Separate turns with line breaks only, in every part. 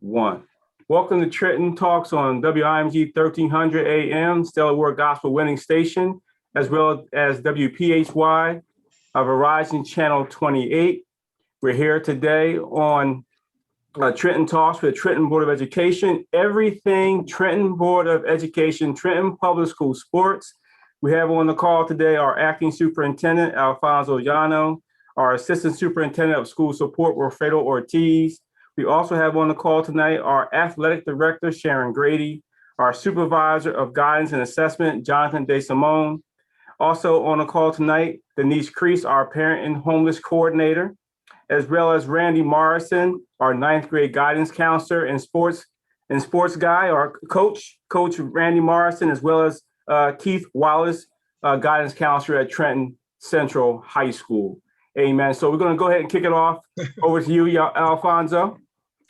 1. Welcome to Trenton Talks on WIMG 1300 AM, Stellar Word Gospel Winning Station, as well as WPHY, Verizon Channel 28. We're here today on Trenton Talks with Trenton Board of Education, everything Trenton Board of Education, Trenton Public School Sports. We have on the call today our Acting Superintendent, Alfonso Llano, our Assistant Superintendent of School Support, Wilfredo Ortiz. We also have on the call tonight our Athletic Director, Sharon Grady, our Supervisor of Guidance and Assessment, Jonathan DeSimone. Also on the call tonight, Denise Crease, our Parent and Homeless Coordinator, as well as Randy Morrison, our 9th grade guidance counselor and sports guy, our Coach Randy Morrison, as well as Keith Wallace, guidance counselor at Trenton Central High School. Amen. So we're going to go ahead and kick it off. Over to you, Alfonso.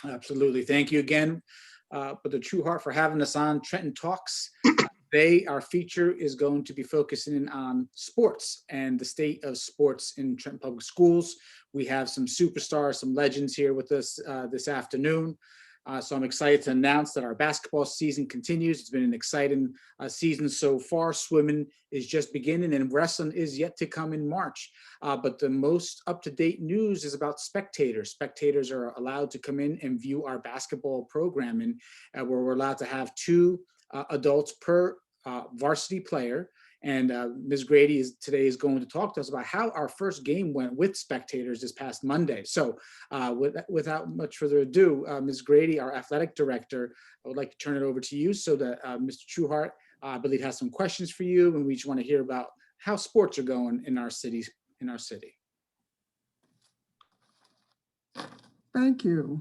Absolutely. Thank you again, with the True Heart, for having us on Trenton Talks. Today, our feature is going to be focusing on sports and the state of sports in Trenton Public Schools. We have some superstars, some legends here with us this afternoon. So I'm excited to announce that our basketball season continues. It's been an exciting season so far. Swimming is just beginning and wrestling is yet to come in March. But the most up-to-date news is about spectators. Spectators are allowed to come in and view our basketball programming, where we're allowed to have 2 adults per varsity player. And Ms. Grady today is going to talk to us about how our first game went with spectators this past Monday. So without much further ado, Ms. Grady, our athletic director, I would like to turn it over to you so that Mr. Trueheart, I believe, has some questions for you, and we just want to hear about how sports are going in our city.
Thank you.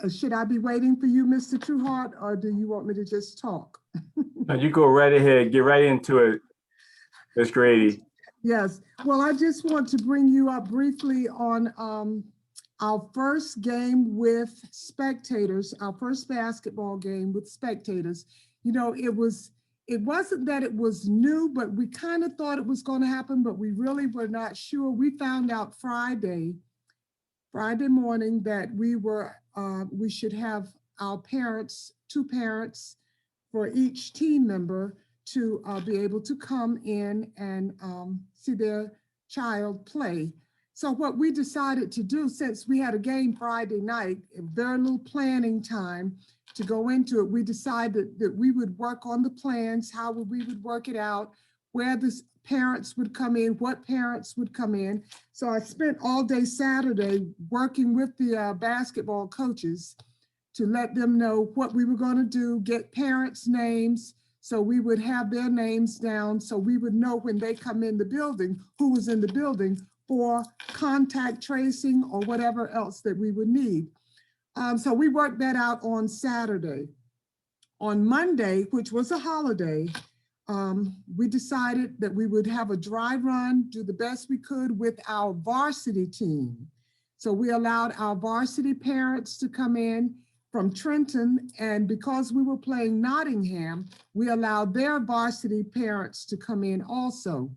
Should I be waiting for you, Mr. Trueheart, or do you want me to just talk?
No, you go right ahead. Get right into it, Ms. Grady.
Yes. Well, I just want to bring you up briefly on our first game with spectators, our first basketball game with spectators. You know, it wasn't that it was new, but we kind of thought it was going to happen, but we really were not sure. We found out Friday morning that we should have our parents, 2 parents for each team member to be able to come in and see their child play. So what we decided to do, since we had a game Friday night, very little planning time to go into it, we decided that we would work on the plans, how we would work it out, where the parents would come in, what parents would come in. So I spent all day Saturday working with the basketball coaches to let them know what we were going to do, get parents' names, so we would have their names down, so we would know when they come in the building, who was in the building for contact tracing or whatever else that we would need. So we worked that out on Saturday. On Monday, which was a holiday, we decided that we would have a dry run, do the best we could with our varsity team. So we allowed our varsity parents to come in from Trenton, and because we were playing Nottingham, we allowed their varsity parents to come in also.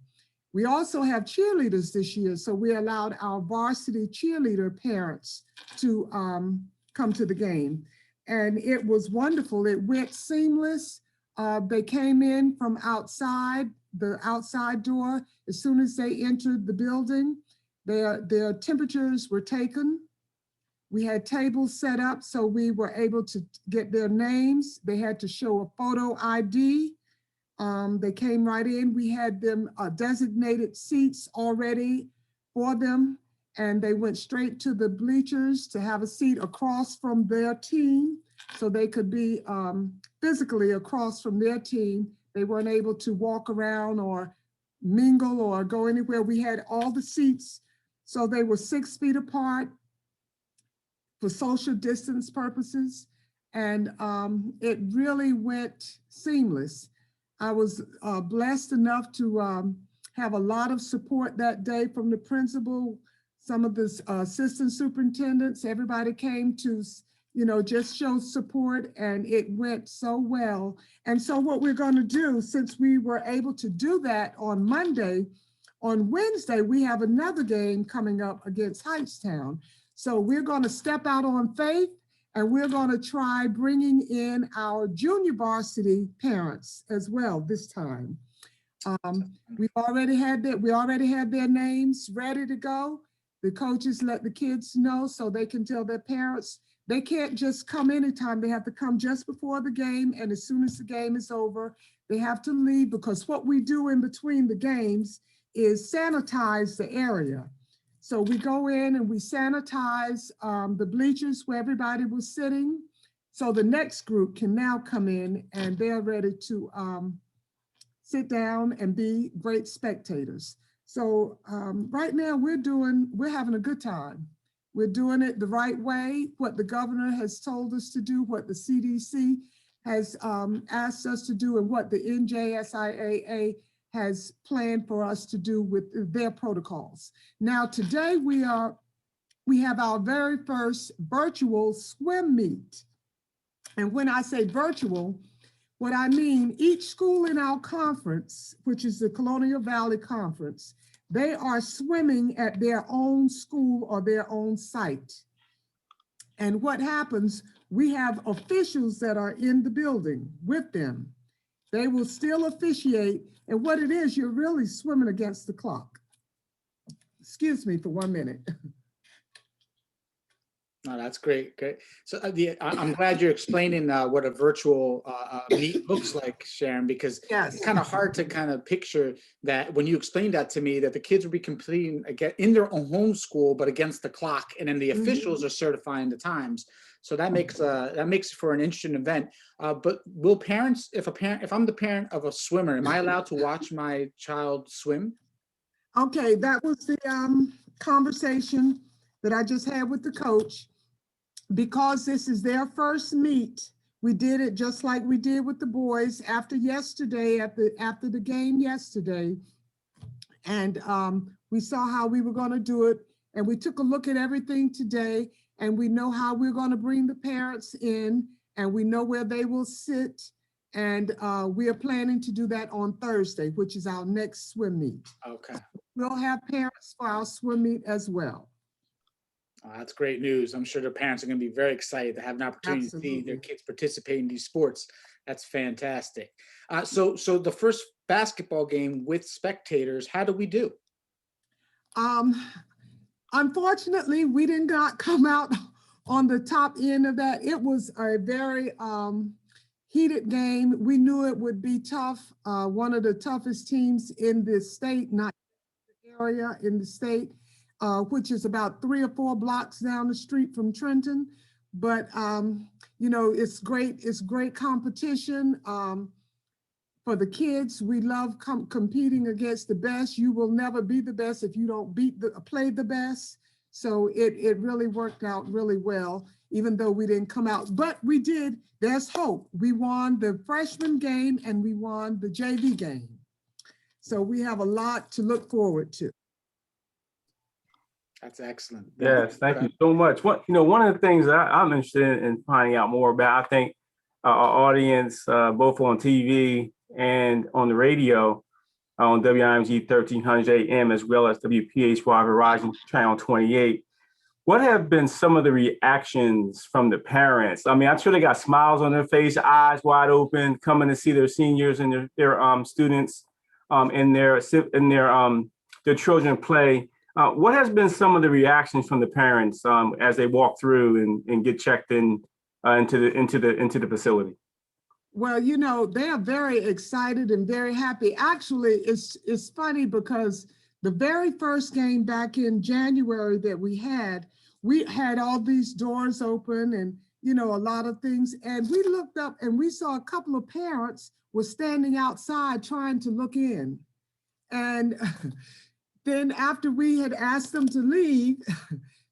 We also have cheerleaders this year, so we allowed our varsity cheerleader parents to come to the game. And it was wonderful. It went seamless. They came in from outside, the outside door. As soon as they entered the building, their temperatures were taken. We had tables set up so we were able to get their names. They had to show a photo ID. They came right in. We had them designated seats already for them, and they went straight to the bleachers to have a seat across from their team so they could be physically across from their team. They weren't able to walk around or mingle or go anywhere. We had all the seats, so they were 6 feet apart for social distance purposes, and it really went seamless. I was blessed enough to have a lot of support that day from the principal, some of the assistant superintendents. Everybody came to, just show support, and it went so well. And so what we're going to do, since we were able to do that on Monday, on Wednesday, we have another game coming up against Heightstown. So we're going to step out on faith And we're going to try bringing in our junior varsity parents as well this time. We already had their names ready to go. The coaches let the kids know so they can tell their parents. They can't just come anytime. They have to come just before the game. And as soon as the game is over, they have to leave, because what we do in between the games is sanitize the area. So we go in and we sanitize the bleachers where everybody was sitting. So the next group can now come in and they're ready to sit down and be great spectators. So right now we're having a good time. We're doing it the right way, what the governor has told us to do, what the CDC has asked us to do, and what the NJSIAA has planned for us to do with their protocols. Now, today we have our very first virtual swim meet. And when I say virtual, what I mean, each school in our conference, which is the Colonial Valley Conference, they are swimming at their own school or their own site. And what happens, we have officials that are in the building with them. They will still officiate. And what it is, you're really swimming against the clock. Excuse me for 1 minute.
No, that's great. Great. So I'm glad you're explaining what a virtual meet looks like, Sharon, because
Yes.
it's kind of hard to kind of picture that when you explained that to me, that the kids would be competing again in their own home school, but against the clock, and then the officials are certifying the times. So that makes for an interesting event. But will parents, if I'm the parent of a swimmer, am I allowed to watch my child swim?
Okay, that was the conversation that I just had with the coach. Because this is their first meet, we did it just like we did with the boys after yesterday, after the game yesterday. And we saw how we were going to do it. And we took a look at everything today, and we know how we're going to bring the parents in, and we know where they will sit. And we are planning to do that on Thursday, which is our next swim meet.
Okay.
We'll have parents for our swim meet as well.
Oh, that's great news. I'm sure the parents are going to be very excited to have an opportunity to see their kids participate in these sports. That's fantastic. So the first basketball game with spectators, how do we do?
Unfortunately, we did not come out on the top end of that. It was a very heated game. We knew it would be tough. One of the toughest teams in the state, not the area, in the state. Which is about 3 or 4 blocks down the street from Trenton. But, you know, it's great competition for the kids. We love competing against the best. You will never be the best if you don't play the best. So it really worked out really well, even though we didn't come out. But we did, there's hope. We won the freshman game and we won the JV game. So we have a lot to look forward to.
That's excellent.
Yes, thank you so much. One of the things that I'm interested in finding out more about, I think our audience, both on TV and on the radio, on WIMG 1300 AM, as well as WPHY Verizon Channel 28, what have been some of the reactions from the parents? I mean, I'm sure they got smiles on their face, eyes wide open, coming to see their seniors and their students and their children play. What has been some of the reactions from the parents as they walk through and get checked in into the facility?
Well, you know, they are very excited and very happy. Actually, it's funny because the very first game back in January that we had all these doors open and, you know, a lot of things. And we looked up and we saw a couple of parents were standing outside trying to look in. And then after we had asked them to leave,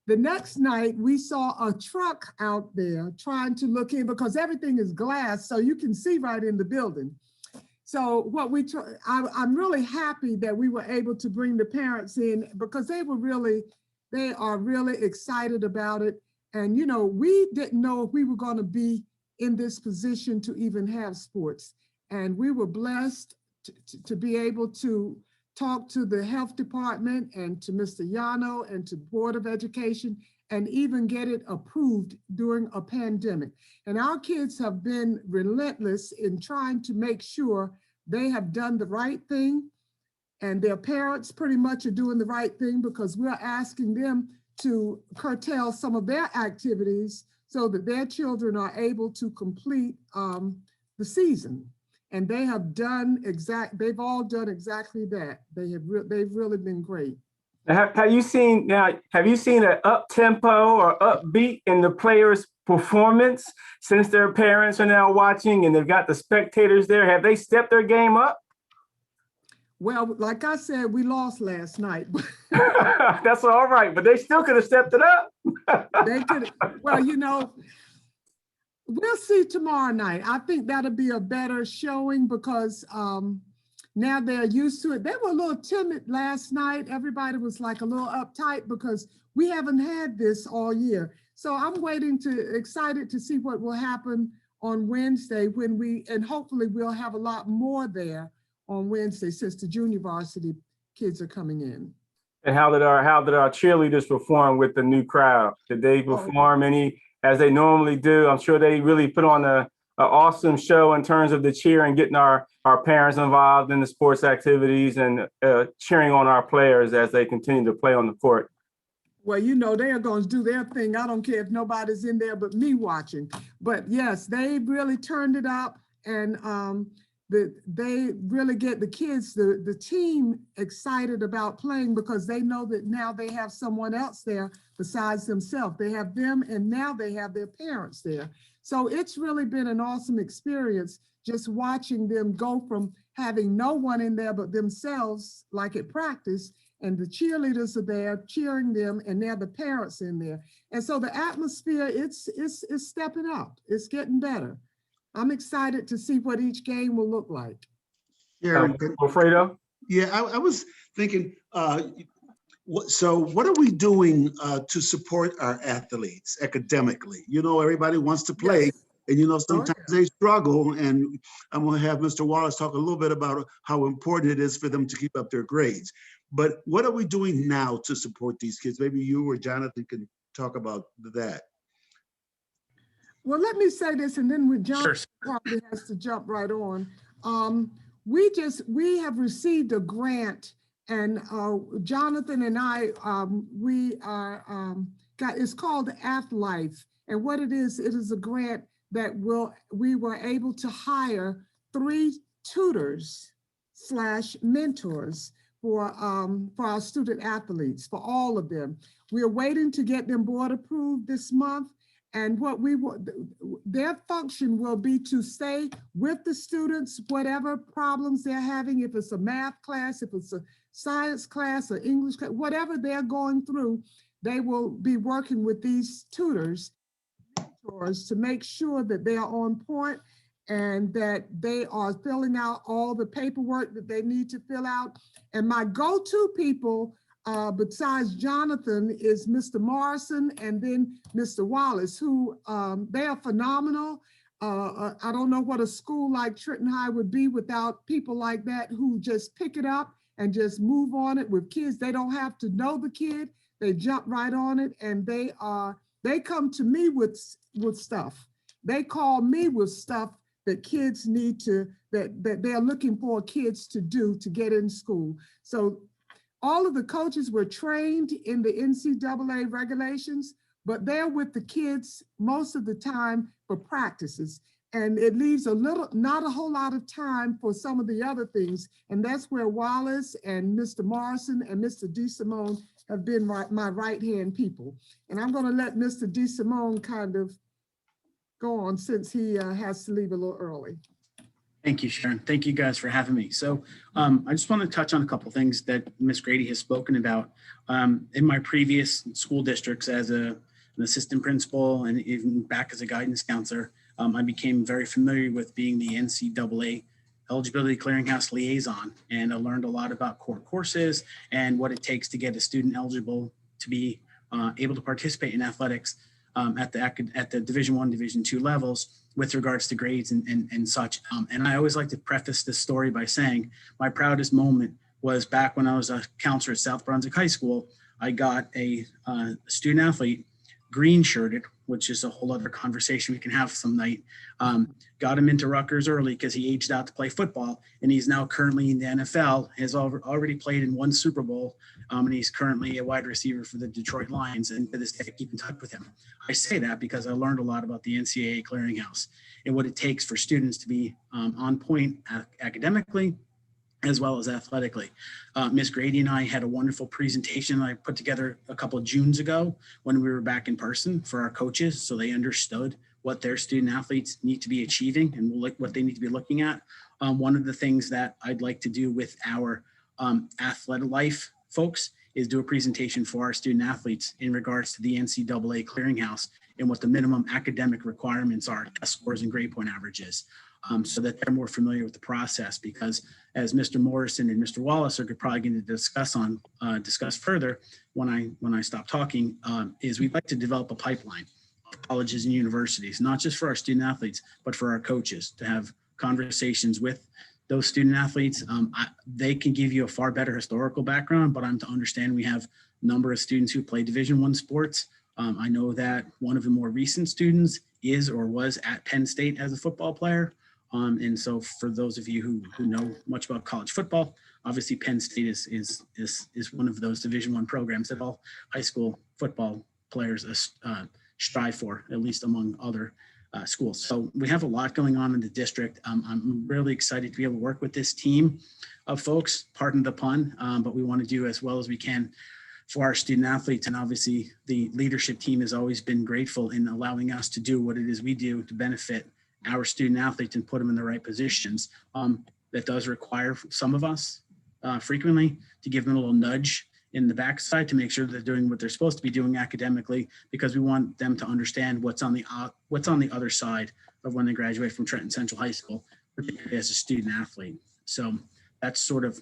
the next night we saw a truck out there trying to look in because everything is glass, so you can see right in the building. So I'm really happy that we were able to bring the parents in because they are really excited about it. And, you know, we didn't know if we were going to be in this position to even have sports. And we were blessed to be able to talk to the health department and to Mr. Yano and to Board of Education and even get it approved during a pandemic. And our kids have been relentless in trying to make sure they have done the right thing, and their parents pretty much are doing the right thing, because we're asking them to curtail some of their activities so that their children are able to complete the season. And they have done they've all done exactly that. They've really been great.
Have you seen an up tempo or upbeat in the players' performance since their parents are now watching and they've got the spectators there? Have they stepped their game up?
Well, like I said, we lost last night.
That's all right, but they still could have stepped it up.
They could. Well, we'll see tomorrow night. I think that'll be a better showing, because now they're used to it. They were a little timid last night. Everybody was like a little uptight because we haven't had this all year. So I'm excited to see what will happen on Wednesday and hopefully we'll have a lot more there on Wednesday, since the junior varsity kids are coming in.
And how did our cheerleaders perform with the new crowd? Did they perform any as they normally do? I'm sure they really put on an awesome show in terms of the cheer and getting our parents involved in the sports activities and cheering on our players as they continue to play on the court.
Well, they are going to do their thing. I don't care if nobody's in there but me watching. But yes, they really turned it up, and they really get the kids, the team, excited about playing, because they know that now they have someone else there besides themselves. They have them, and now they have their parents there. So it's really been an awesome experience just watching them go from having no one in there but themselves, like at practice, and the cheerleaders are there cheering them, and now the parents in there. And so the atmosphere, it's stepping up. It's getting better. I'm excited to see what each game will look like.
Sharon,
Alfredo?
yeah, I was thinking, so what are we doing to support our athletes academically? Everybody wants to play,
Yes.
and sometimes they struggle, and I'm going to have Mr. Wallace talk a little bit about how important it is for them to keep up their grades. But what are we doing now to support these kids? Maybe you or Jonathan can talk about that.
Well, let me say this, and then with John probably has to jump right on. We have received a grant, and Jonathan and I, it's called AthLife. And what it is a grant that we were able to hire 3 tutors/mentors for our student athletes, for all of them. We are waiting to get them board approved this month. And their function will be to stay with the students, whatever problems they're having, if it's a math class, if it's a science class, or English class, whatever they're going through, they will be working with these tutors to make sure that they are on point and that they are filling out all the paperwork that they need to fill out. And my go-to people, besides Jonathan, is Mr. Morrison and then Mr. Wallace, who they are phenomenal. I don't know what a school like Trenton High would be without people like that who just pick it up and just move on it with kids. They don't have to know the kid. They jump right on it, and they come to me with stuff. They call me with stuff that kids need that they're looking for kids to do to get in school. So all of the coaches were trained in the NCAA regulations, but they're with the kids most of the time for practices. And it leaves not a whole lot of time for some of the other things. And that's where Wallace and Mr. Morrison and Mr. DeSimone have been my right-hand people. And I'm gonna let Mr. DeSimone kind of go on, since he has to leave a little early.
Thank you, Sharon. Thank you guys for having me. So I just want to touch on a couple of things that Ms. Grady has spoken about. In my previous school districts as an assistant principal and even back as a guidance counselor, I became very familiar with being the NCAA Eligibility Clearinghouse Liaison, and I learned a lot about core courses and what it takes to get a student eligible to be able to participate in athletics at the Division I, Division II levels with regards to grades and such. And I always like to preface this story by saying my proudest moment was back when I was a counselor at South Brunswick High School. I got a student athlete green shirted, which is a whole other conversation we can have some night. Got him into Rutgers early because he aged out to play football, and he's now currently in the NFL, has already played in 1 Super Bowl, and he's currently a wide receiver for the Detroit Lions, and to this day I keep in touch with him. I say that because I learned a lot about the NCAA clearinghouse and what it takes for students to be on point academically as well as athletically. Ms. Grady and I had a wonderful presentation I put together a couple of Junes ago when we were back in person for our coaches, so they understood what their student athletes need to be achieving and what they need to be looking at. One of the things that I'd like to do with our athletic life folks is do a presentation for our student athletes in regards to the NCAA clearinghouse and what the minimum academic requirements are, test scores and grade point averages, so that they're more familiar with the process. Because as Mr. Morrison and Mr. Wallace are probably going to discuss further when I stop talking, is we'd like to develop a pipeline of colleges and universities, not just for our student athletes, but for our coaches to have conversations with those student athletes. They can give you a far better historical background, but I'm to understand we have a number of students who play Division I sports. I know that one of the more recent students is or was at Penn State as a football player. And so for those of you who know much about college football, obviously Penn State is one of those Division I programs that all high school football players strive for, at least among other schools. So we have a lot going on in the district. I'm really excited to be able to work with this team of folks, pardon the pun, but we want to do as well as we can for our student athletes. And obviously the leadership team has always been grateful in allowing us to do what it is we do to benefit our student athletes and put them in the right positions. That does require some of us frequently to give them a little nudge in the backside to make sure they're doing what they're supposed to be doing academically, because we want them to understand what's on the other side of when they graduate from Trenton Central High School, particularly as a student athlete. So that's sort of,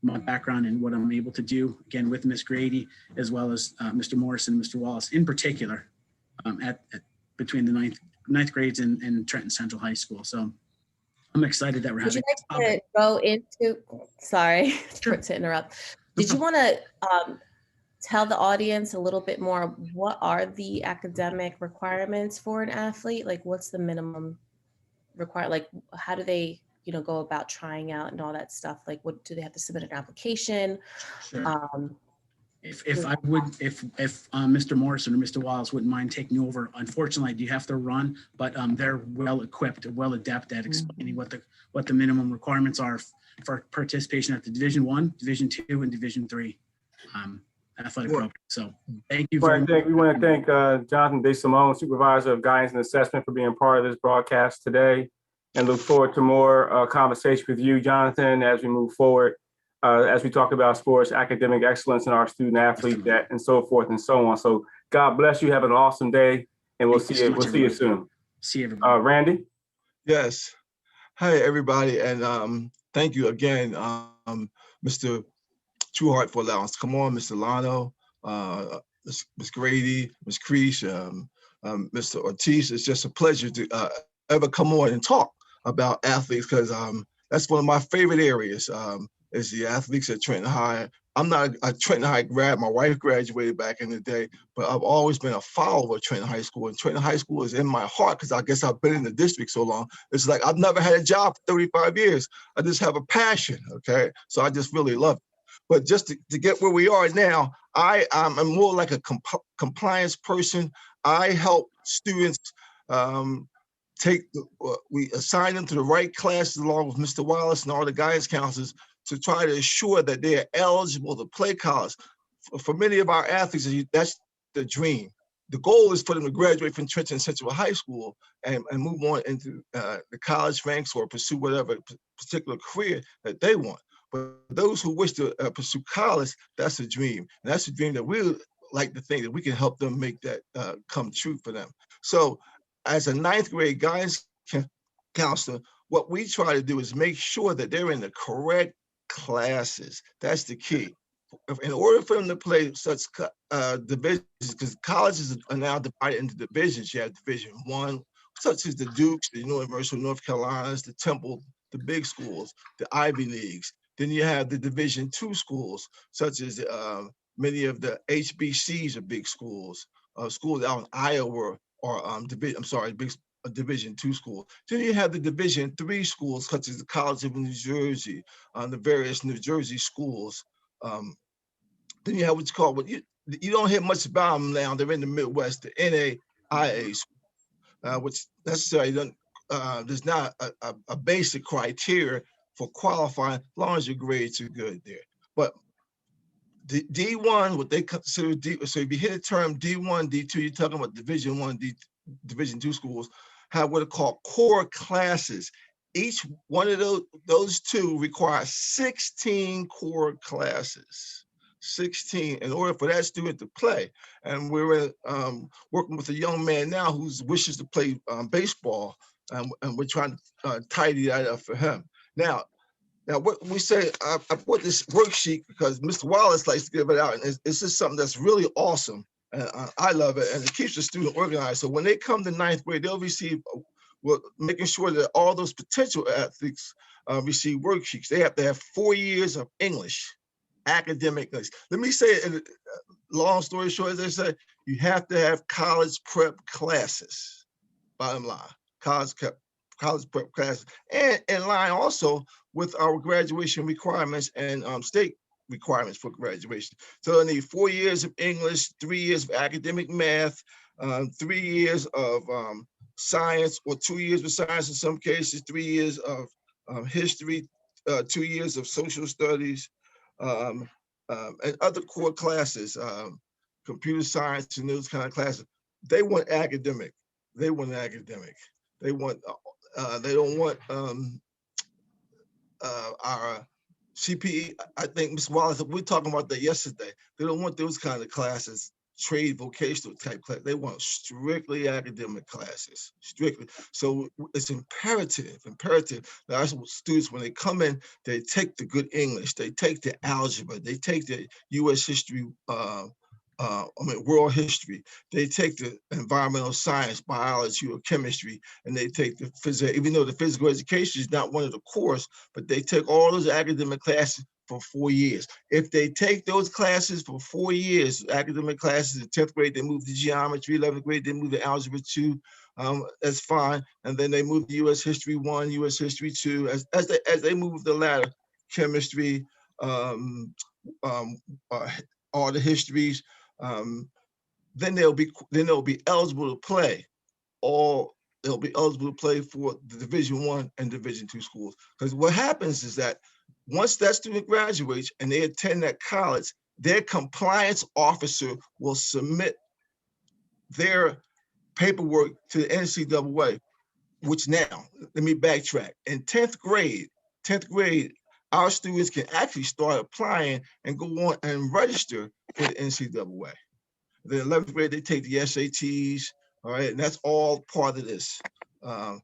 my background and what I'm able to do, again, with Ms. Grady, as well as Mr. Morrison and Mr. Wallace in particular, between the ninth grades and Trenton Central High School. So I'm excited that we're
Would
having.
you like to go into, sorry to interrupt. Did you want to tell the audience a little bit more, what are the academic requirements for an athlete? Like what's the minimum required? Like how do they, go about trying out and all that stuff? Like what do they have to submit an application?
Sure. If Mr. Morrison or Mr. Wallace wouldn't mind taking over, unfortunately I do have to run, but they're well equipped, well adept at explaining what the minimum requirements are for participation at the Division I, Division II, and Division III athletic program. So thank you very much.
We want to thank Jonathan DeSimone, Supervisor of Guidance and Assessment, for being part of this broadcast today, and look forward to more conversation with you, Jonathan, as we move forward. As we talk about sports, academic excellence in our student athletes, and so forth and so on. So God bless you. Have an awesome day, and we'll see you soon.
See everybody.
Randy?
Yes. Hi, everybody. And thank you again, Mr. Trueheart, for allowing us to come on, Mr. Lano, Ms. Grady, Ms. Creech, Mr. Ortiz. It's just a pleasure to ever come on and talk about athletes, because that's one of my favorite areas. Is the athletes at Trenton High. I'm not a Trenton High grad. My wife graduated back in the day, but I've always been a follower of Trenton High School. And Trenton High School is in my heart because I guess I've been in the district so long. It's like I've never had a job for 35 years. I just have a passion, okay? So I just really love it. But just to get where we are now, I'm more like a compliance person. I help students we assign them to the right classes along with Mr. Wallace and all the guidance counselors to try to ensure that they are eligible to play college. For many of our athletes, that's the dream. The goal is for them to graduate from Trenton Central High School and move on into the college ranks or pursue whatever particular career that they want. But those who wish to pursue college, that's a dream. And that's a dream that we like to think that we can help them make that come true for them. So as a ninth grade guidance counselor, what we try to do is make sure that they're in the correct classes. That's the key. In order for them to play such divisions, because colleges are now divided into divisions. You have Division I, such as the Dukes, the University of North Carolinas, the Temple, the big schools, the Ivy Leagues. Then you have the Division II schools, such as many of the HBCs are big schools. schools out in Iowa or Division II school. Then you have the Division III schools, such as the College of New Jersey, the various New Jersey schools. Then you have what you call, but you don't hear much about them now. They're in the Midwest, the NAIA, which necessarily there's not a basic criteria for qualifying, as long as your grades are good there. But the D1, what they consider D, so if you hit the term D1, D2, you're talking about Division I, Division II schools, have what are called core classes. Each one of those two require 16 core classes. 16 in order for that student to play. And we're working with a young man now who wishes to play baseball, and we're trying to tidy that up for him. Now what we say, I put this worksheet because Mr. Wallace likes to give it out, and it's just something that's really awesome. And I love it, and it keeps the student organized. So when they come to 9th grade, they'll receive, well, making sure that all those potential athletes receive worksheets. They have to have 4 years of English, academic English. Let me say it, long story short, as they say, you have to have college prep classes, bottom line, college prep classes, and in line also with our graduation requirements and state requirements for graduation. So they need 4 years of English, 3 years of academic math, 3 years of science, or 2 years of science in some cases, 3 years of history, 2 years of social studies, and other core classes, computer science and those kind of classes. They want academic. They want academic. They want. They don't want our CPE. I think Ms. Wallace, we were talking about that yesterday. They don't want those kind of classes, trade vocational type class. They want strictly academic classes, strictly. So it's imperative that our students, when they come in, they take the good English, they take the algebra, they take the U.S. history, world history, they take the environmental science, biology, or chemistry, and they take the physics, even though the physical education is not one of the course, but they take all those academic classes for 4 years. If they take those classes for 4 years, academic classes, in 10th grade, they move to geometry, 11th grade, they move to algebra 2, that's fine. And then they move to U.S. history 1, U.S. history 2, as they move the ladder, chemistry, all the histories, then they'll be eligible to play. They'll be eligible to play for the Division I and Division II schools. Because what happens is that once that student graduates and they attend that college, their compliance officer will submit their paperwork to the NCAA, which now, let me backtrack. In 10th grade, our students can actually start applying and go on and register for the NCAA. The 11th grade, they take the SATs, all right, and that's all part of this. And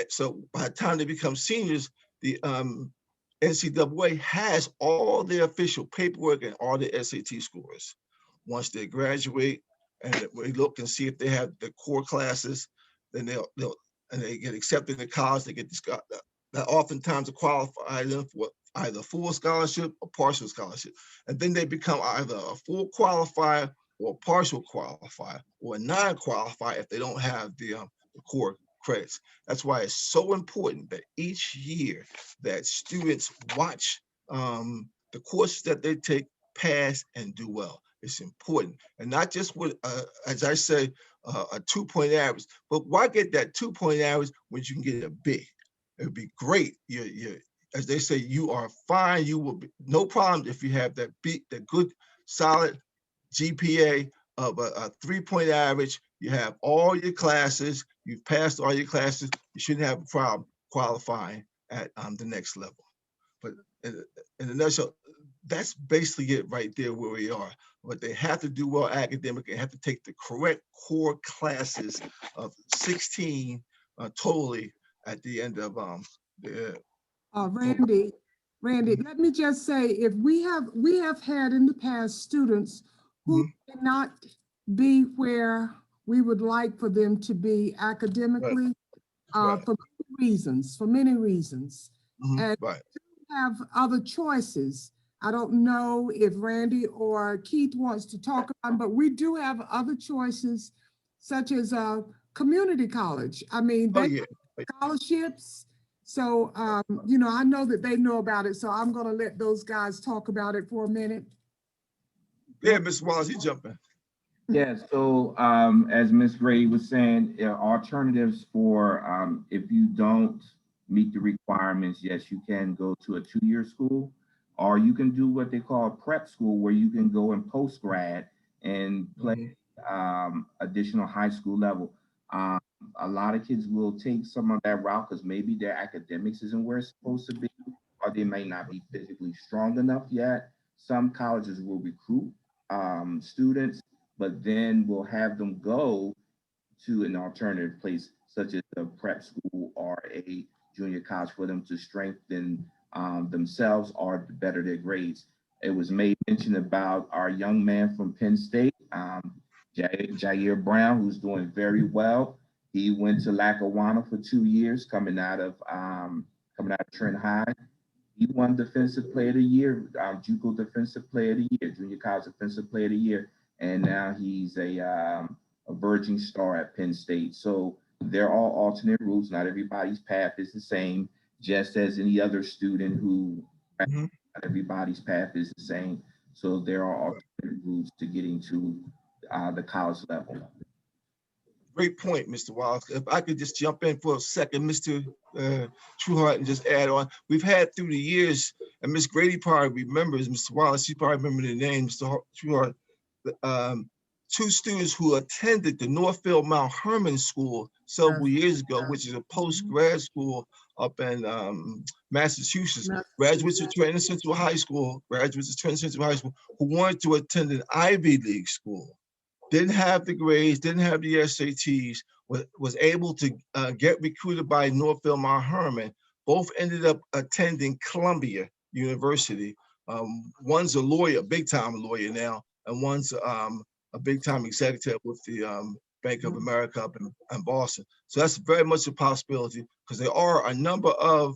so by the time they become seniors, the NCAA has all their official paperwork and all their SAT scores. Once they graduate and we look and see if they have the core classes, then they get accepted in college. They get this, that oftentimes to qualify them for either full scholarship or partial scholarship, and then they become either a full qualifier or a partial qualifier or a non-qualifier if they don't have the core credits. That's why it's so important that each year that students watch the courses that they take, pass, and do well. It's important, and not just with, as I say, a 2-point average. But why get that 2-point average when you can get a B? It would be great. As they say, you are fine. You will be no problem if you have that good, solid GPA of a 3-point average. You have all your classes. You've passed all your classes. You shouldn't have a problem qualifying at the next level. But in a nutshell, that's basically it right there where we are. But they have to do well academically and have to take the correct core classes of 16 totally at the end of the.
Randy, let me just say, if we have had in the past students who cannot be where we would like for them to be academically, for many reasons. And
Right.
have other choices. I don't know if Randy or Keith wants to talk about, but we do have other choices such as community college. I mean,
Oh,
they
yeah.
scholarships. So, you know, I know that they know about it. So I'm going to let those guys talk about it for a minute.
Yeah, Mr. Wallace, you jumping.
Yeah, so as Ms. Gray was saying, alternatives for if you don't meet the requirements, yes, you can go to a 2-year school, or you can do what they call prep school, where you can go in post-grad and play additional high school level. A lot of kids will take some of that route because maybe their academics isn't where it's supposed to be, or they may not be physically strong enough yet. Some colleges will recruit students, but then we'll have them go to an alternative place, such as a prep school or a junior college, for them to strengthen themselves or to better their grades. It was made mention about our young man from Penn State, Jair Brown, who's doing very well. He went to Lackawanna for 2 years, coming out of Trenton High. He won Defensive Player of the Year, JUCO Defensive Player of the Year, Junior College Defensive Player of the Year, and now he's a emerging star at Penn State. So they're all alternate routes. Not everybody's path is the same, just as any other student who not everybody's path is the same. So there are alternate routes to getting to the college level.
Great point, Mr. Wallace. If I could just jump in for a second, Mr. Trueheart, and just add on. We've had through the years, and Miss Grady probably remembers, Mr. Wallace, you probably remember the name, Mr. Trueheart, 2 students who attended the Northfield Mount Herman School several years ago, which is a post-grad school up in Massachusetts. Graduates of Trenton Central High School, who wanted to attend an Ivy League school. Didn't have the grades, didn't have the SATs, was able to get recruited by Northfield Mount Herman. Both ended up attending Columbia University. One's a lawyer, big time lawyer now, and one's a big time executive with the Bank of America up in Boston. So that's very much a possibility, because there are a number of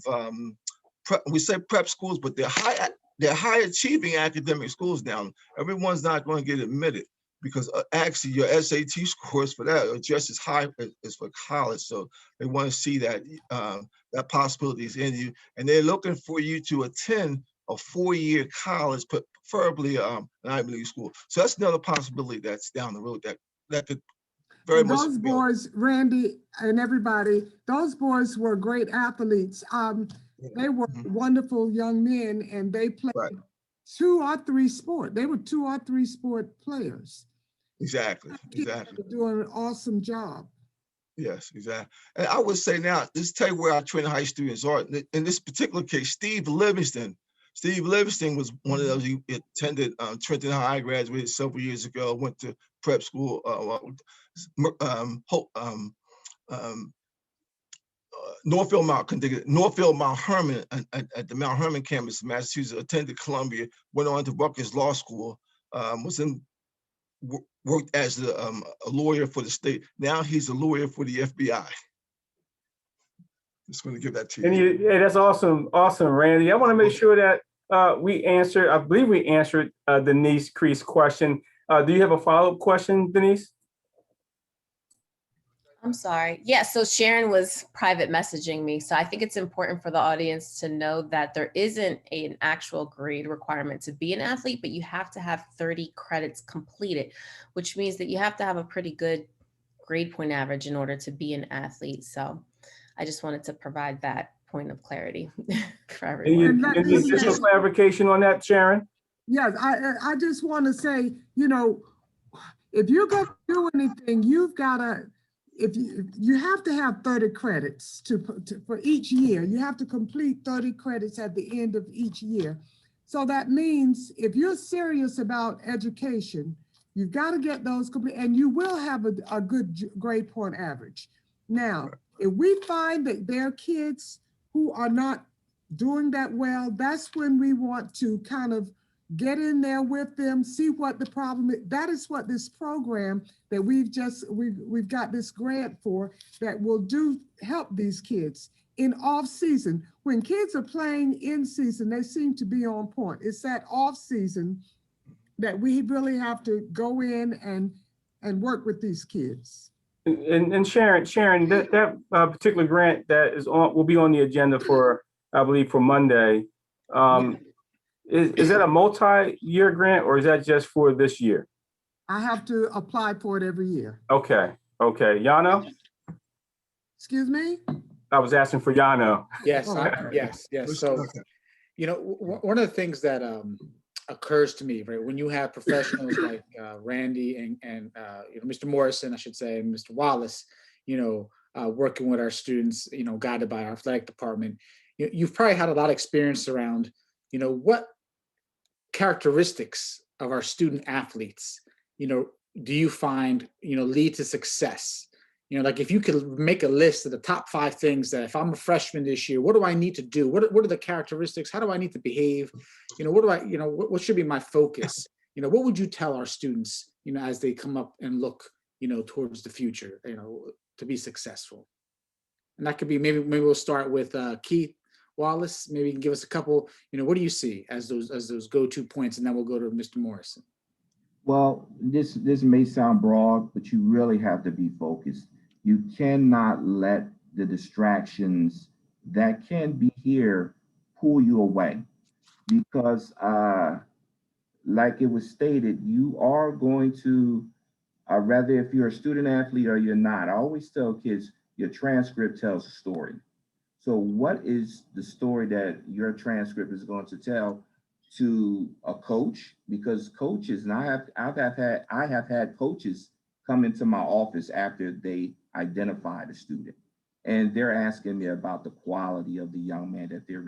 we say prep schools, but they're high achieving academic schools now. Everyone's not going to get admitted, because actually your SAT scores for that are just as high as for college. So they want to see that that possibility is in you, and they're looking for you to attend a 4-year college, preferably an Ivy League school. So that's another possibility that's down the road that could very much.
Those boys, Randy and everybody, those boys were great athletes. They were wonderful young men, and they played 2 or 3 sports. They were 2 or 3 sport players.
Exactly.
They're doing an awesome job.
Yes, exactly. And I would say now, let's tell you where our Trenton High students are. In this particular case, Steve Livingston was one of those. He attended Trenton High, graduated several years ago, went to prep school, Northfield Mount Herman at the Mount Herman campus in Massachusetts, attended Columbia, went on to Rutgers Law School, worked as a lawyer for the state. Now he's a lawyer for the FBI. Just want to give that to you.
Yeah, that's awesome, Randy. I want to make sure that I believe we answered Denise Cree's question. Do you have a follow-up question, Denise?
I'm sorry. Yeah, so Sharon was private messaging me. So I think it's important for the audience to know that there isn't an actual grade requirement to be an athlete, but you have to have 30 credits completed, which means that you have to have a pretty good grade point average in order to be an athlete. So I just wanted to provide that point of clarity for everyone.
Any additional clarification on that, Sharon?
Yes, I just want to say, you know, if you're going to do anything, you've got to, you have to have 30 credits for each year. You have to complete 30 credits at the end of each year. So that means if you're serious about education, you've got to get those complete, and you will have a good grade point average. Now, if we find that there are kids who are not doing that well, that's when we want to kind of get in there with them, see what the problem is. That is what this program that we've got this grant for, that will help these kids in off season. When kids are playing in season, they seem to be on point. It's that off season that we really have to go in and work with these kids.
And Sharon, that particular grant that will be on the agenda for, I believe, for Monday. Is that a multi-year grant, or is that just for this year?
I have to apply for it every year.
Okay. Yano?
Excuse me?
I was asking for Yano.
Yes,
Oh.
yes. So, one of the things that occurs to me, right, when you have professionals like Randy and Mr. Morrison, I should say, and Mr. Wallace, working with our students, guided by our athletic department, you've probably had a lot of experience around, what characteristics of our student athletes, do you find, lead to success? Like if you could make a list of the top 5 things that if I'm a freshman this year, what do I need to do? What are the characteristics? How do I need to behave? What should be my focus? What would you tell our students, as they come up and look, towards the future, to be successful? And that could be, maybe we'll start with Keith Wallace. Maybe you can give us a couple, what do you see as those go-to points? And then we'll go to Mr. Morrison.
Well, this may sound broad, but you really have to be focused. You cannot let the distractions that can be here pull you away, because like it was stated, you are going to, rather if you're a student athlete or you're not, I always tell kids, your transcript tells a story. So what is the story that your transcript is going to tell to a coach? Because coaches, and I have had coaches come into my office after they identified a student, and they're asking me about the quality of the young man that they're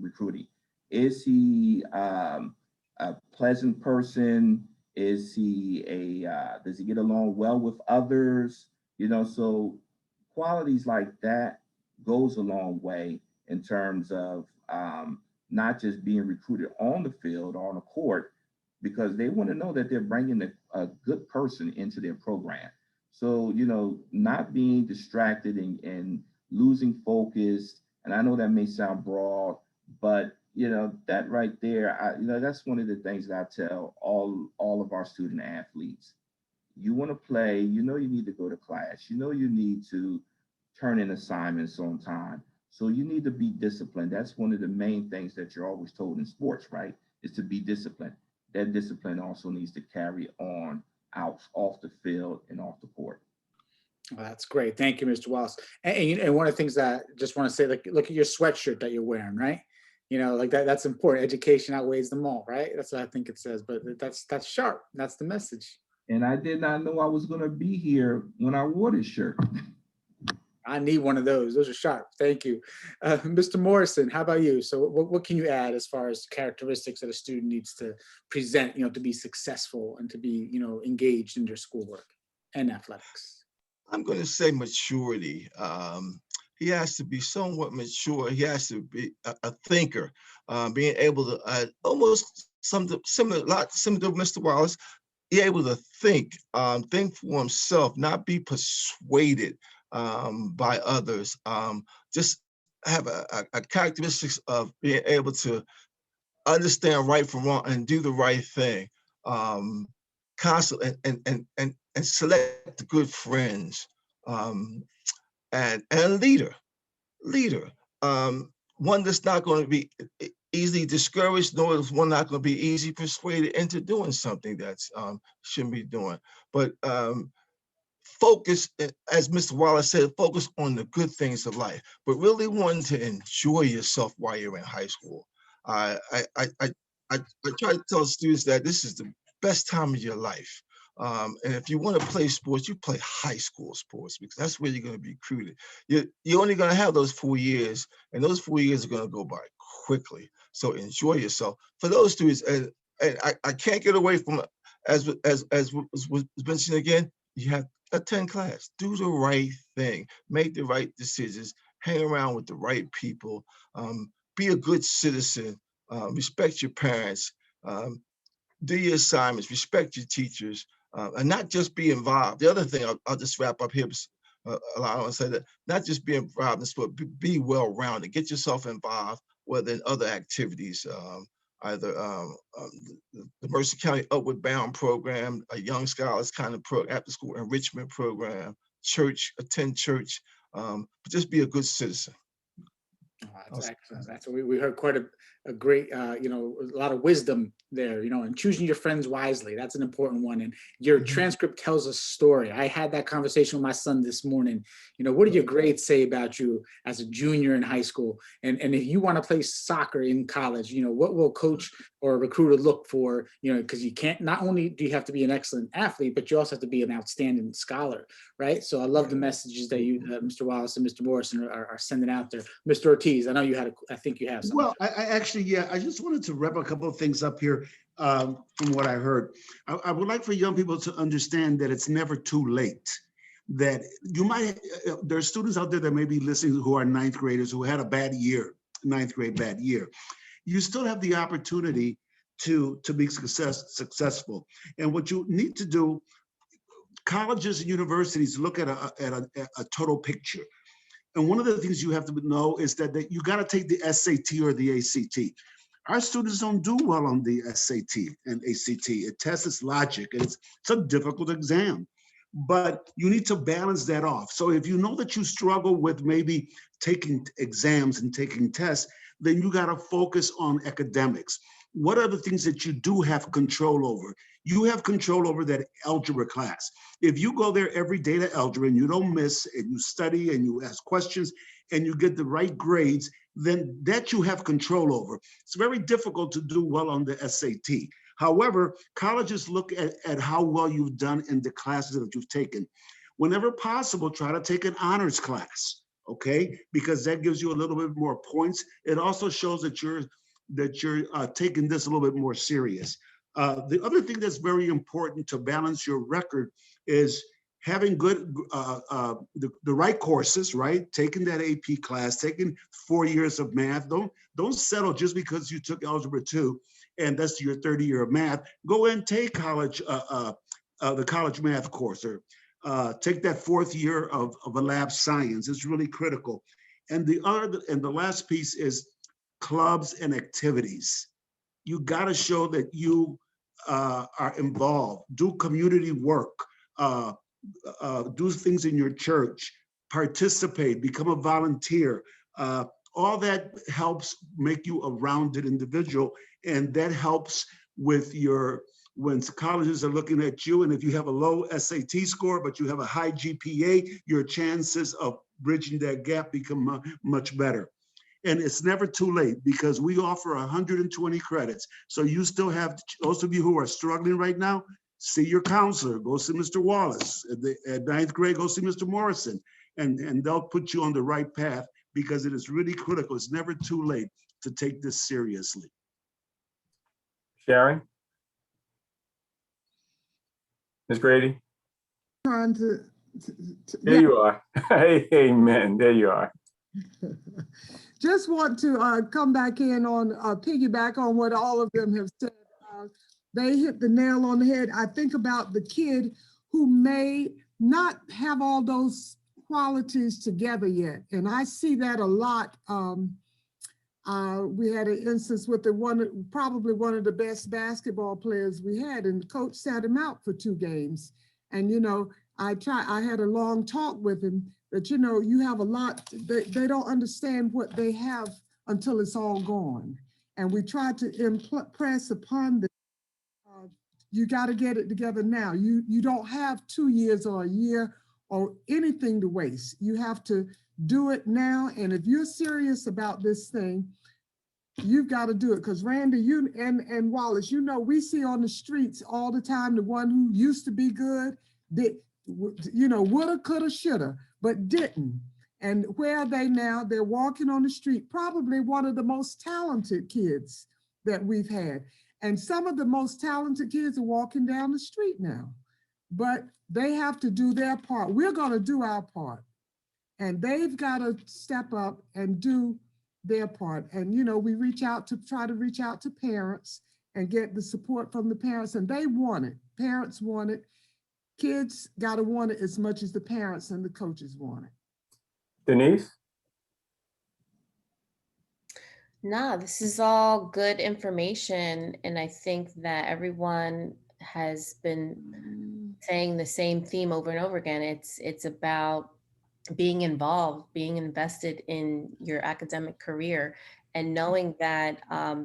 recruiting. Is he a pleasant person? Is he does he get along well with others? So qualities like that goes a long way in terms of not just being recruited on the field or on the court, because they want to know that they're bringing a good person into their program. So, not being distracted and losing focus. And I know that may sound broad, but, that right there, that's one of the things that I tell all of our student athletes. You want to play, you need to go to class, you need to turn in assignments on time. So you need to be disciplined. That's one of the main things that you're always told in sports, right? Is to be disciplined. That discipline also needs to carry on out off the field and off the court.
Well, that's great. Thank you, Mr. Wallace. And one of the things that I just want to say, look at your sweatshirt that you're wearing, right? Like that's important. Education outweighs them all, right? That's what I think it says, but that's sharp. That's the message.
And I did not know I was going to be here when I wore this shirt.
I need one of those. Those are sharp. Thank you. Mr. Morrison, how about you? So what can you add as far as characteristics that a student needs to present, to be successful and to be, engaged in their schoolwork and athletics?
I'm going to say maturity. He has to be somewhat mature. He has to be a thinker, being able to almost something similar to Mr. Wallace, be able to think for himself, not be persuaded by others. Just have a characteristics of being able to understand right from wrong and do the right thing. Constantly and select good friends. And a leader. One that's not going to be easily discouraged, nor is one not going to be easily persuaded into doing something that's shouldn't be doing. But focus, as Mr. Wallace said, focus on the good things of life, but really wanting to enjoy yourself while you're in high school. I try to tell students that this is the best time of your life. And if you want to play sports, you play high school sports, because that's where you're going to be recruited. You're only going to have those 4 years, and those 4 years are going to go by quickly. So enjoy yourself. For those students, and I can't get away from, as was mentioned again, you have attend class, do the right thing, make the right decisions, hang around with the right people, be a good citizen, respect your parents, Do your assignments, respect your teachers, and not just be involved. The other thing, I'll just wrap up here. I want to say that not just be involved in sport, be well-rounded. Get yourself involved, whether in other activities, either the Mercer County Upward Bound program, a Young Scholars kind of after-school enrichment program, church, attend church, but just be a good citizen.
Oh, that's excellent. That's what we heard quite a great, a lot of wisdom there, and choosing your friends wisely. That's an important one. And your transcript tells a story. I had that conversation with my son this morning. What did your grades say about you as a junior in high school? And if you want to play soccer in college, what will a coach or a recruiter look for? Because you can't, not only do you have to be an excellent athlete, but you also have to be an outstanding scholar, right? So I love the messages that you, Mr. Wallace and Mr. Morrison are sending out there. Mr. Ortiz, I know you had, I think you have something.
Well, I actually, yeah, I just wanted to wrap a couple of things up here from what I heard. I would like for young people to understand that it's never too late. That you might, there are students out there that may be listening who are ninth graders who had a bad year, ninth grade bad year. You still have the opportunity to be successful. And what you need to do, colleges and universities look at a total picture. And one of the things you have to know is that you got to take the SAT or the ACT. Our students don't do well on the SAT and ACT. It tests logic, and it's a difficult exam. But you need to balance that off. So if you know that you struggle with maybe taking exams and taking tests, then you got to focus on academics. What are the things that you do have control over? You have control over that algebra class. If you go there every day to algebra and you don't miss and you study and you ask questions and you get the right grades, then that you have control over. It's very difficult to do well on the SAT. However, colleges look at how well you've done in the classes that you've taken. Whenever possible, try to take an honors class, okay? Because that gives you a little bit more points. It also shows that you're taking this a little bit more serious. The other thing that's very important to balance your record is having good, the right courses, right? Taking that AP class, taking 4 years of math. Don't settle just because you took Algebra 2 and that's your 30 year of math. Go and take college, the college math course, or take that 4th year of a lab science. It's really critical. And the last piece is clubs and activities. You got to show that you are involved. Do community work. Do things in your church. Participate. Become a volunteer. All that helps make you a rounded individual, and that helps with when colleges are looking at you. And if you have a low SAT score but you have a high GPA, your chances of bridging that gap become much better. And it's never too late because we offer 120 credits. So you still have, those of you who are struggling right now, see your counselor, go see Mr. Wallace. At 9th grade, go see Mr. Morrison, and they'll put you on the right path because it is really critical. It's never too late to take this seriously.
Sharon? Ms. Grady?
Trying to
There you are. Amen. There you are.
Just want to come back in on, piggyback on what all of them have said. They hit the nail on the head. I think about the kid who may not have all those qualities together yet. And I see that a lot. We had an instance with probably one of the best basketball players we had, and the coach sat him out for 2 games. And, I had a long talk with him that, you have a lot, they don't understand what they have until it's all gone. And we try to impress upon them, you got to get it together now. You don't have 2 years or a year or anything to waste. You have to do it now. And if you're serious about this thing, you've got to do it. Because Randy, you and Wallace, we see on the streets all the time the one who used to be good, woulda, coulda, shoulda, but didn't. And where are they now? They're walking on the street, probably one of the most talented kids that we've had. And some of the most talented kids are walking down the street now, but they have to do their part. We're going to do our part, and they've got to step up and do their part. And, we try to reach out to parents and get the support from the parents, and they want it. Parents want it. Kids gotta want it as much as the parents and the coaches want it.
Denise?
No, this is all good information. And I think that everyone has been saying the same theme over and over again. It's about being involved, being invested in your academic career, and knowing that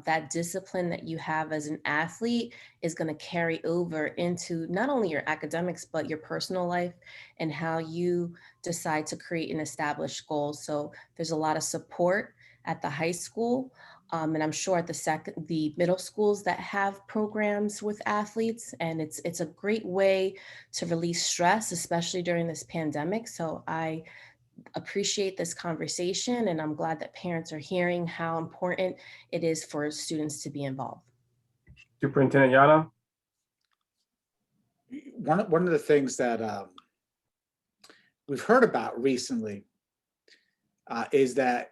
that discipline that you have as an athlete is going to carry over into not only your academics, but your personal life and how you decide to create and establish goals. So there's a lot of support at the high school. And I'm sure at the middle schools that have programs with athletes, and it's a great way to release stress, especially during this pandemic. So I appreciate this conversation, and I'm glad that parents are hearing how important it is for students to be involved.
Superintendent Yana?
One of the things that we've heard about recently is that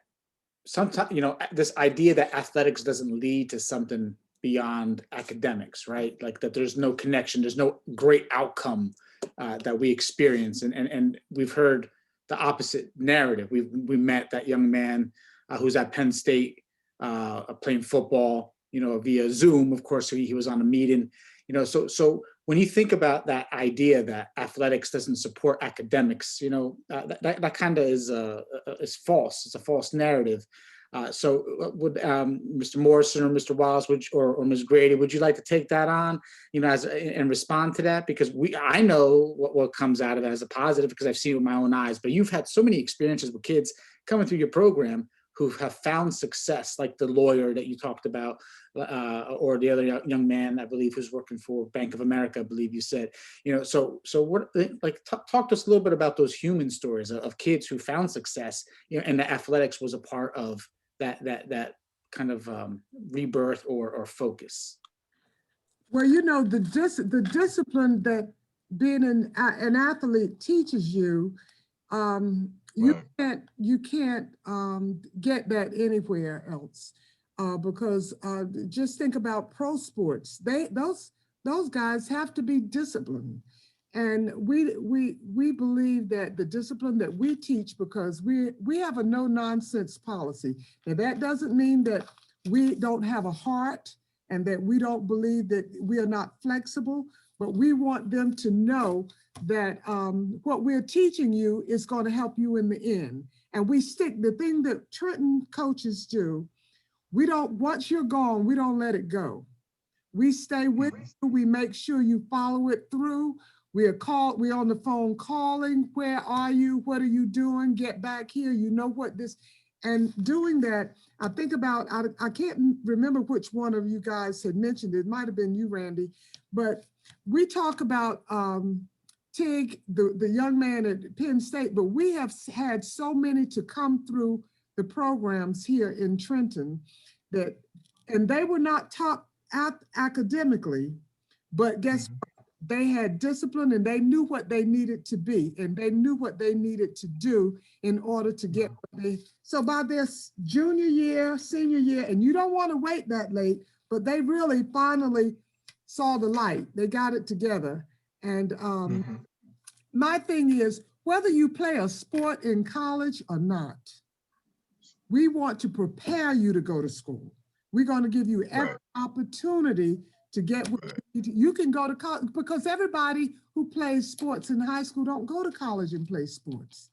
sometimes, this idea that athletics doesn't lead to something beyond academics, right? Like that there's no connection, there's no great outcome that we experience. And we've heard the opposite narrative. We met that young man who's at Penn State playing football, via Zoom. Of course, he was on a meeting, so when you think about that idea that athletics doesn't support academics, that kind of is false. It's a false narrative. So would Mr. Morrison or Mr. Wallace or Ms. Grady, would you like to take that on, and respond to that? Because I know what comes out of it as a positive because I've seen it with my own eyes, but you've had so many experiences with kids coming through your program who have found success, like the lawyer that you talked about, or the other young man, I believe, who's working for Bank of America, I believe you said. So what, talk to us a little bit about those human stories of kids who found success, and the athletics was a part of that kind of rebirth or focus.
Well, the discipline that being an athlete teaches you, you can't get that anywhere else, because just think about pro sports. Those guys have to be disciplined, and we believe that the discipline that we teach, because we have a no nonsense policy. Now that doesn't mean that we don't have a heart and that we don't believe that we are not flexible, but we want them to know that what we're teaching you is going to help you in the end. And the thing that Trenton coaches do, once you're gone, we don't let it go. We stay with you, we make sure you follow it through. We're on the phone calling, where are you? What are you doing? Get back here, what this, and doing that, I think about, I can't remember which one of you guys had mentioned it might have been you, Randy, but we talk about Tig, the young man at Penn State, but we have had so many to come through the programs here in Trenton and they were not top academically, but guess what? They had discipline and they knew what they needed to be and they knew what they needed to do in order to get so by their junior year, senior year, and you don't want to wait that late, but they really finally saw the light. They got it together. And my thing is, whether you play a sport in college or not, we want to prepare you to go to school. We're going to give you every opportunity to get what you can go to college, because everybody who plays sports in high school don't go to college and play sports.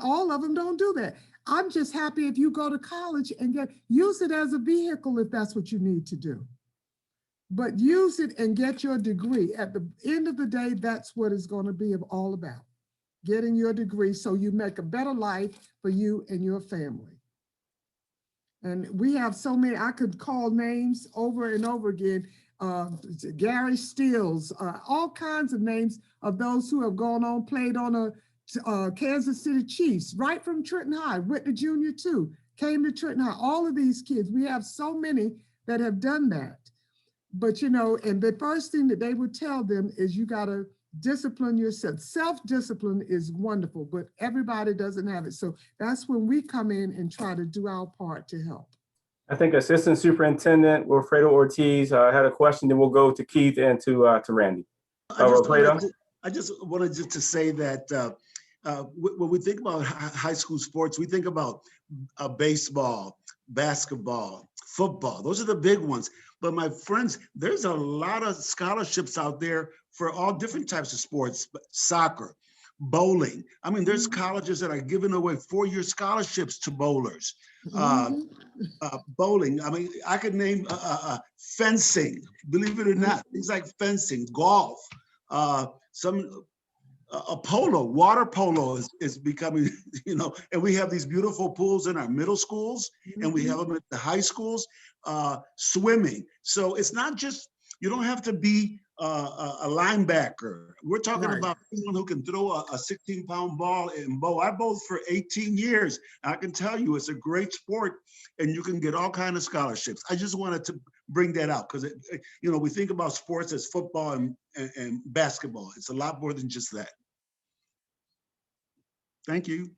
All of them don't do that. I'm just happy if you go to college and use it as a vehicle if that's what you need to do. But use it and get your degree. At the end of the day, that's what it's going to be all about. Getting your degree so you make a better life for you and your family. And we have so many, I could call names over and over again. Gary Stills, all kinds of names of those who have gone on, played on a Kansas City Chiefs, right from Trenton High, went to junior too, came to Trenton High. All of these kids, we have so many that have done that. But and the first thing that they would tell them is you got to discipline yourself. Self-discipline is wonderful, but everybody doesn't have it. So that's when we come in and try to do our part to help.
I think Assistant Superintendent Wilfredo Ortiz had a question, then we'll go to Keith and to Randy. Wilfredo?
I just wanted to say that when we think about high school sports, we think about baseball, basketball, football. Those are the big ones. But my friends, there's a lot of scholarships out there for all different types of sports, soccer, bowling. I mean, there's colleges that are giving away 4-year scholarships to bowlers. Bowling. I mean, I could name fencing, believe it or not, things like fencing, golf, polo, water polo is becoming, and we have these beautiful pools in our middle schools and we have them at the high schools, swimming. So it's not just, you don't have to be a linebacker. We're talking about someone who can throw a 16-pound ball and bowl. I bowled for 18 years. I can tell you it's a great sport and you can get all kinds of scholarships. I just wanted to bring that out because, we think about sports as football and basketball. It's a lot more than just that. Thank you.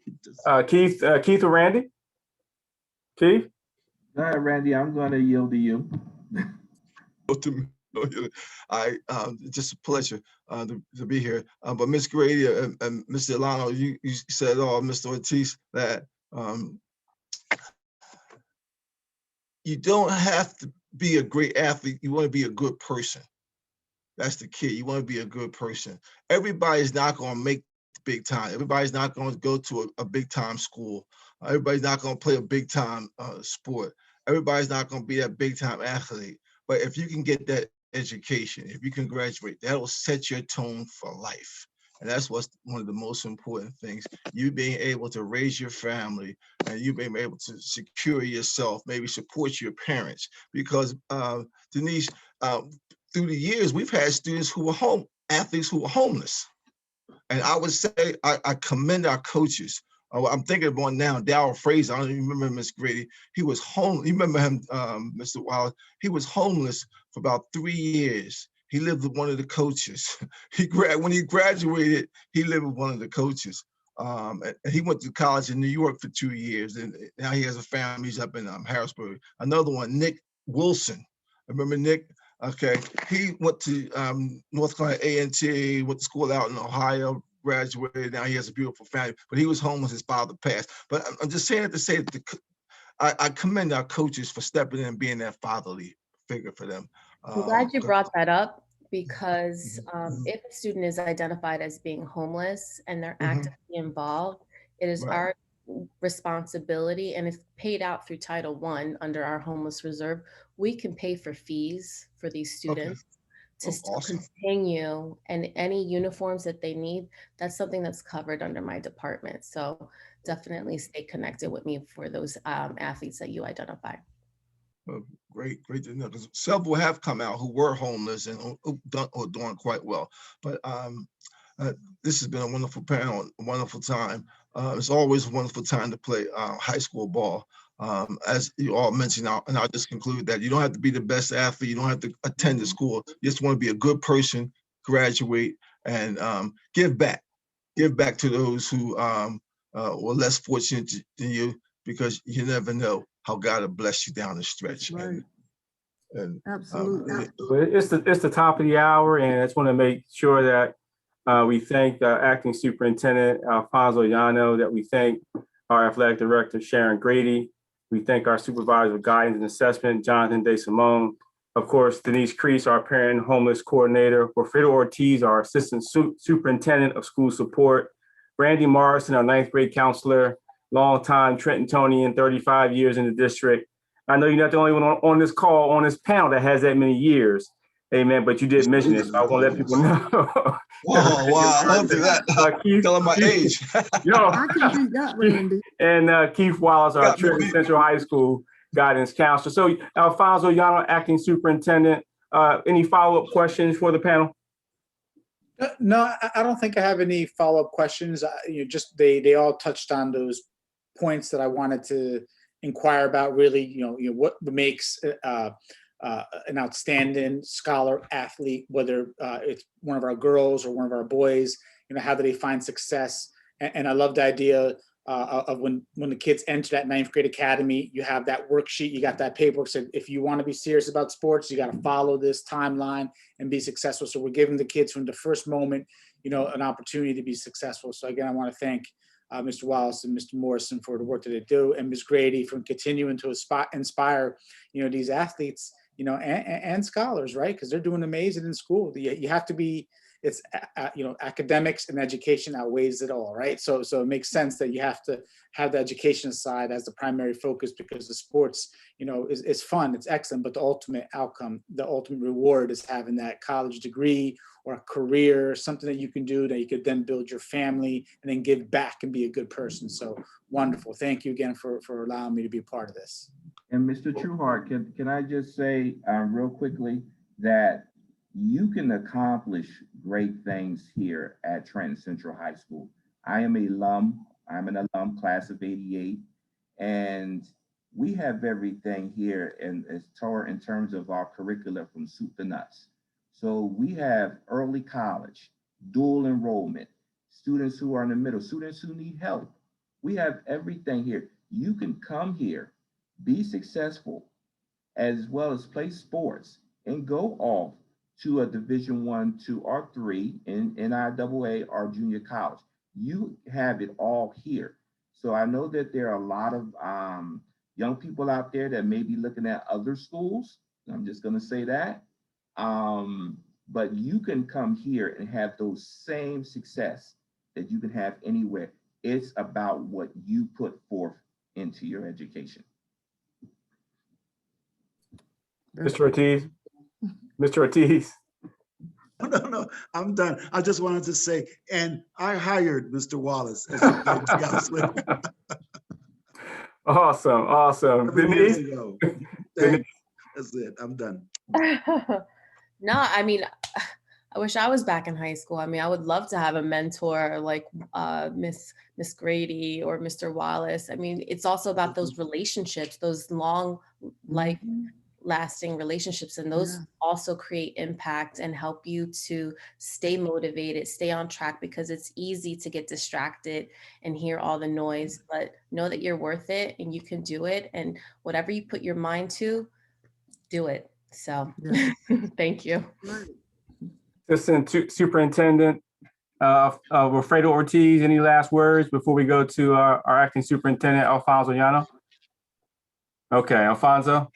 Keith or Randy? Keith?
All right, Randy, I'm going to yield to you.
Just a pleasure to be here. But Ms. Grady and Mr. Alano, you said, Mr. Ortiz, that you don't have to be a great athlete. You want to be a good person. That's the key. You want to be a good person. Everybody's not going to make big time. Everybody's not going to go to a big time school. Everybody's not going to play a big time sport. Everybody's not going to be a big time athlete. But if you can get that education, if you can graduate, that will set your tone for life. And that's what's one of the most important things. You being able to raise your family and you being able to secure yourself, maybe support your parents. Because Denise, through the years, we've had students who were athletes who were homeless. And I would say I commend our coaches. I'm thinking of one now, Darryl Fraser. I don't even remember Miss Grady. He was homeless. You remember him, Mr. Wallace? He was homeless for about 3 years. He lived with one of the coaches. When he graduated, he lived with one of the coaches. And he went to college in New York for 2 years. And now he has a family. He's up in Harrisburg. Another one, Nick Wilson. Remember Nick? Okay. He went to North Carolina A&T, went to school out in Ohio, graduated. Now he has a beautiful family, but he was homeless. His father passed. But I'm just saying it to say that I commend our coaches for stepping in and being that fatherly figure for them.
I'm glad you brought that up because if a student is identified as being homeless and they're actively involved, it is our responsibility, and it's paid out through Title I under our homeless reserve. We can pay for fees for these students to still continue, and any uniforms that they need, that's something that's covered under my department. So definitely stay connected with me for those athletes that you identify.
Great to know, because several have come out who were homeless and are doing quite well. But this has been a wonderful panel, a wonderful time. It's always a wonderful time to play high school ball. As you all mentioned, and I'll just conclude that you don't have to be the best athlete. You don't have to attend the school. You just want to be a good person, graduate, and give back. Give back to those who were less fortunate than you, because you never know how God will bless you down the stretch.
Right.
And
Absolutely.
It's the top of the hour, and I just want to make sure that we thank the Acting Superintendent Alfonso Llano, that we thank our Athletic Director Sharon Grady. We thank our Supervisor of Guidance and Assessment, Jonathan DeSimone. Of course, Denise Crease, our Parent and Homeless Coordinator. Wilfredo Ortiz, our Assistant Superintendent of School Support. Randy Morrison, our 9th grade counselor, longtime Trentonian, 35 years in the district. I know you're not the only one on this call, on this panel that has that many years. Amen. But you did mention it, so I want to let people know.
Oh, wow. I love that.
Keith,
Telling my age.
I can beat that, Randy.
And Keith Wallace, our Trenton Central High School guidance counselor. So Alfonso Llano, Acting Superintendent, any follow-up questions for the panel?
No, I don't think I have any follow-up questions. Just they all touched on those points that I wanted to inquire about. Really, what makes an outstanding scholar athlete, whether it's one of our girls or one of our boys. How do they find success? And I love the idea of when the kids enter that ninth grade academy. You have that worksheet, you got that paperwork. So if you want to be serious about sports, you got to follow this timeline and be successful. So we're giving the kids from the first moment, an opportunity to be successful. So again, I want to thank Mr. Wallace and Mr. Morrison for the work that they do, and Ms. Grady for continuing to inspire, these athletes, and scholars, right? Because they're doing amazing in school. You have to be. It's academics and education outweighs it all, right? So it makes sense that you have to have the education side as the primary focus, because the sports, is fun, it's excellent, but the ultimate outcome, the ultimate reward is having that college degree or a career, something that you can do that you could then build your family and then give back and be a good person. So wonderful. Thank you again for allowing me to be a part of this.
And Mr. Trueheart, can I just say real quickly that you can accomplish great things here at Trenton Central High School. I'm an alum, class of '88, and we have everything here in terms of our curricula from soup to nuts. So we have early college, dual enrollment, students who are in the middle, students who need help. We have everything here. You can come here, be successful, as well as play sports and go off to a Division I, II, or III in NIAA or junior college. You have it all here. So I know that there are a lot of young people out there that may be looking at other schools. I'm just going to say that. But you can come here and have those same success that you can have anywhere. It's about what you put forth into your education.
Mr. Ortiz? Mr. Ortiz?
No, I'm done. I just wanted to say, and I hired Mr. Wallace as the counselor.
Awesome. Denise?
That's it. I'm done.
No, I mean, I wish I was back in high school. I mean, I would love to have a mentor like Miss Grady or Mr. Wallace. I mean, it's also about those relationships, those long, lasting relationships, and those also create impact and help you to stay motivated, stay on track, because it's easy to get distracted and hear all the noise, but know that you're worth it and you can do it, and whatever you put your mind to, do it. So thank you.
Assistant Superintendent Wilfredo Ortiz, any last words before we go to our acting superintendent, Alfonso Llano? Okay, Alfonso.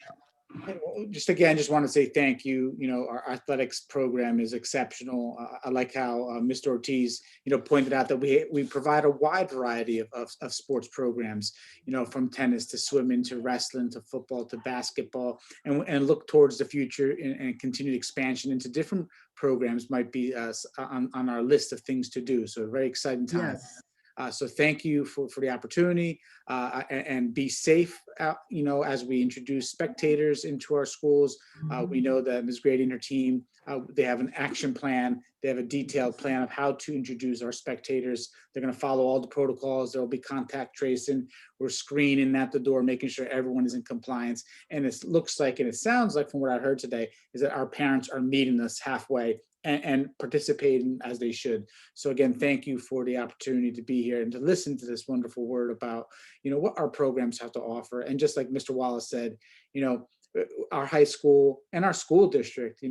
Just want to say thank you. Our athletics program is exceptional. I like how Mr. Ortiz, pointed out that we provide a wide variety of sports programs, from tennis to swimming to wrestling to football to basketball, and look towards the future and continued expansion into different programs might be on our list of things to do. So very exciting time.
Yes.
So thank you for the opportunity, and be safe, as we introduce spectators into our schools. We know that Ms. Grady and her team, they have an action plan. They have a detailed plan of how to introduce our spectators. They're going to follow all the protocols. There will be contact tracing. We're screening at the door, making sure everyone is in compliance. And it looks like, and it sounds like from what I heard today, is that our parents are meeting us halfway and participating as they should. So again, thank you for the opportunity to be here and to listen to this wonderful word about, what our programs have to offer. And just like Mr. Wallace said, our high school and our school district,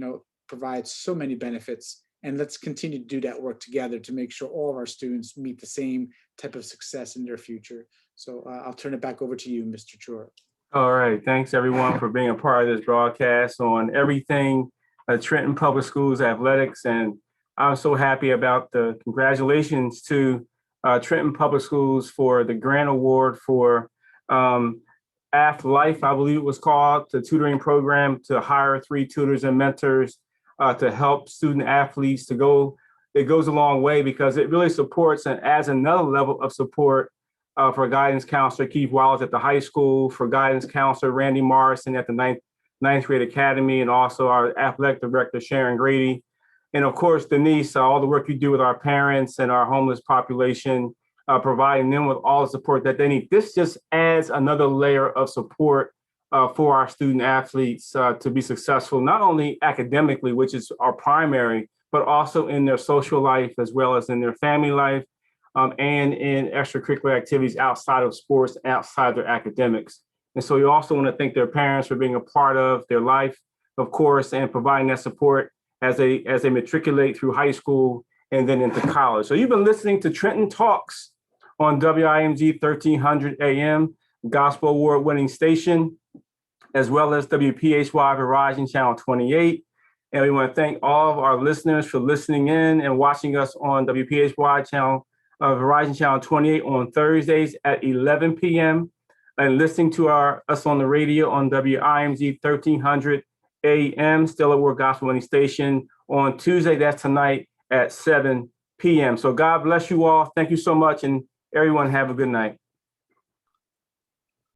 provides so many benefits. And let's continue to do that work together to make sure all of our students meet the same type of success in their future. So I'll turn it back over to you, Mr. Chor.
All right, thanks everyone for being a part of this broadcast on everything Trenton Public Schools athletics. And I'm so happy about the congratulations to Trenton Public Schools for the grant award for AF Life, I believe it was called, the tutoring program to hire 3 tutors and mentors to help student athletes to go. It goes a long way because it really supports and adds another level of support for guidance counselor Keith Wallace at the high school, for guidance counselor Randy Morrison at the ninth grade academy, and also our athletic director Sharon Grady, and of course Denise, all the work you do with our parents and our homeless population, providing them with all the support that they need. This just adds another layer of support for our student athletes to be successful, not only academically, which is our primary, but also in their social life as well as in their family life. and in extracurricular activities outside of sports, outside their academics. And so we also want to thank their parents for being a part of their life, of course, and providing that support as they matriculate through high school and then into college. So you've been listening to Trenton Talks on WIMG 1300 AM, Gospel Award-winning station, as well as WPHY Verizon Channel 28. And we want to thank all of our listeners for listening in and watching us on WPHY channel, Verizon Channel 28 on Thursdays at 11 p.m. and listening to us on the radio on WIMG 1300 AM, Stellar Word Gospel Winning Station on Tuesday, that's tonight at 7 p.m. So God bless you all. Thank you so much. And everyone have a good night.